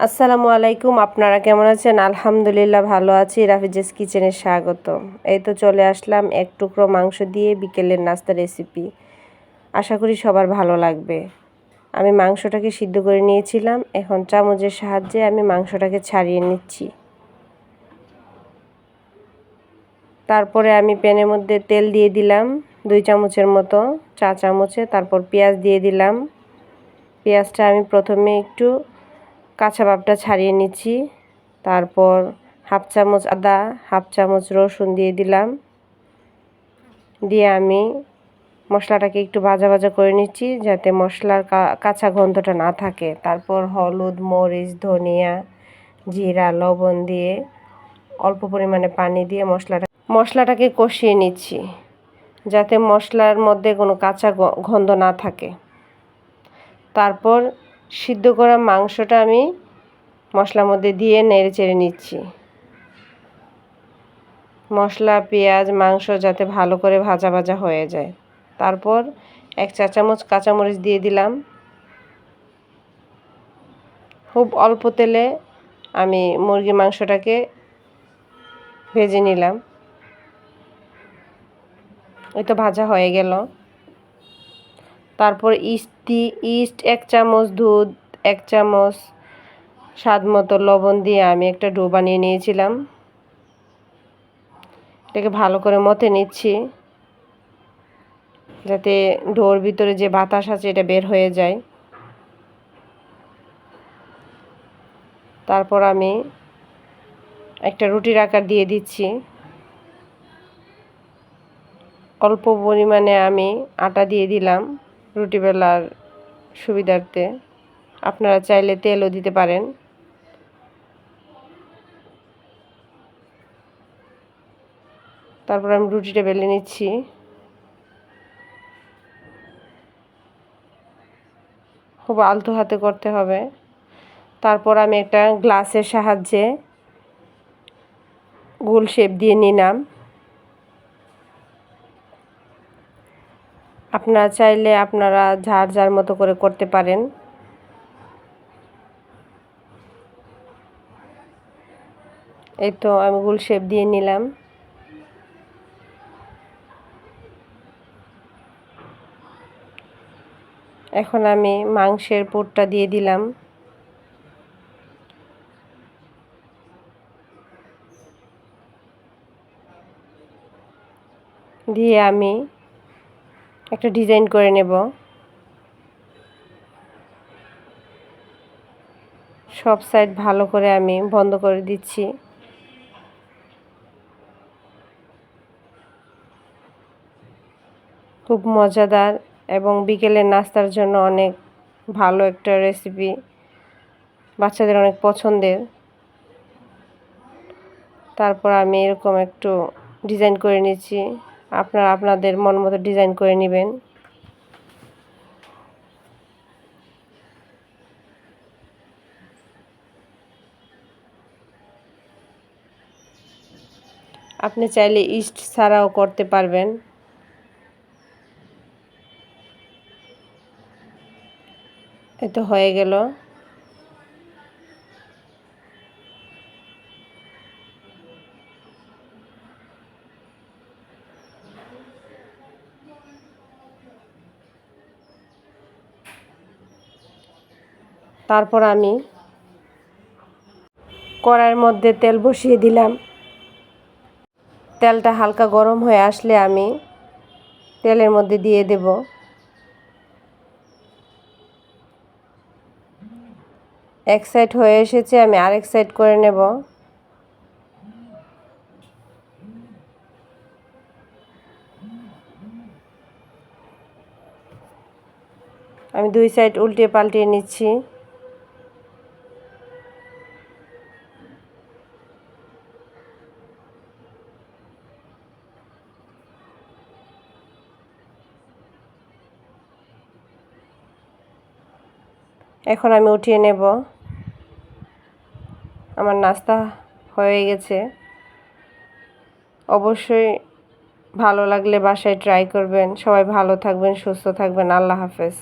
আসসালামু আলাইকুম। আপনারা কেমন আছেন? আলহামদুলিল্লাহ ভালো আছি। রাফিজাস কিচেনে স্বাগত। এই তো চলে আসলাম এক টুকরো মাংস দিয়ে বিকেলের নাস্তা রেসিপি। আশা করি সবার ভালো লাগবে। আমি মাংসটাকে সিদ্ধ করে নিয়েছিলাম। এখন চামচের সাহায্যে আমি মাংসটাকে ছাড়িয়ে নিচ্ছি। তারপরে আমি প্যানের মধ্যে তেল দিয়ে দিলাম 2 চামচের মতো, চা চামচে। তারপর পেঁয়াজ দিয়ে দিলাম। পেঁয়াজটা আমি প্রথমে একটু কাঁচা ভাবটা ছাড়িয়ে নিচ্ছি। তারপর হাফ চামচ আদা, হাফ চামচ রসুন দিয়ে দিলাম। দিয়ে আমি মশলাটাকে একটু ভাজা ভাজা করে নিচ্ছি যাতে মশলার কাঁচা গন্ধটা না থাকে। তারপর হলুদ, মরিচ, ধনিয়া, জিরা, লবণ দিয়ে অল্প পরিমাণে পানি দিয়ে মশলাটাকে কষিয়ে নিচ্ছি যাতে মশলার মধ্যে কোনো কাঁচা গন্ধ না থাকে। তারপর সিদ্ধ করা মাংসটা আমি মশলার মধ্যে দিয়ে নেড়ে চেড়ে নিচ্ছি। মশলা, পেঁয়াজ, মাংস যাতে ভালো করে ভাজা ভাজা হয়ে যায়। তারপর 1 চা চামচ কাঁচামরিচ দিয়ে দিলাম। খুব অল্প তেলে আমি মুরগির মাংসটাকে ভেজে নিলাম। এই তো ভাজা হয়ে গেল। তারপর ইস্ট 1 চামচ, দুধ 1 চামচ, স্বাদ মতো লবণ দিয়ে আমি একটা ডো বানিয়ে নিয়েছিলাম। এটাকে ভালো করে মথে নিচ্ছি যাতে ডোর ভিতরে যে বাতাস আছে এটা বের হয়ে যায়। তারপর আমি একটা রুটির আকার দিয়ে দিচ্ছি। অল্প পরিমাণে আমি আটা দিয়ে দিলাম রুটি বেলার সুবিধার্থে। আপনারা চাইলে তেলও দিতে পারেন। তারপর আমি রুটিটা বেলে নিচ্ছি। খুব আলতো হাতে করতে হবে। তারপর আমি একটা গ্লাসের সাহায্যে গোল শেপ দিয়ে নিলাম। আপনারা চাইলে আপনারা যার যার মতো করে করতে পারেন। এই তো আমি গোল শেপ দিয়ে নিলাম। এখন আমি মাংসের পুরটা দিয়ে দিলাম। দিয়ে আমি একটা ডিজাইন করে নেব। সব সাইড ভালো করে আমি বন্ধ করে দিচ্ছি। খুব মজাদার এবং বিকেলের নাস্তার জন্য অনেক ভালো একটা রেসিপি, বাচ্চাদের অনেক পছন্দের। তারপর আমি এরকম একটু ডিজাইন করে নিচ্ছি। আপনারা আপনাদের মন মতো ডিজাইন করে নেবেন। আপনি চাইলে ইস্ট ছাড়াও করতে পারবেন। এই তো হয়ে গেল। তারপর আমি কড়াইয়ের মধ্যে তেল বসিয়ে দিলাম। তেলটা হালকা গরম হয়ে আসলে আমি তেলের মধ্যে দিয়ে দেব এক সাইড হয়ে এসেছে, আমি আরেক সাইড করে নেব। আমি 2 সাইড উল্টিয়ে পাল্টিয়ে নিচ্ছি। এখন আমি উঠিয়ে নেব। আমার নাস্তা হয়ে গেছে। অবশ্যই ভালো লাগলে বাসায় ট্রাই করবেন। সবাই ভালো থাকবেন, সুস্থ থাকবেন। আল্লাহ হাফেজ।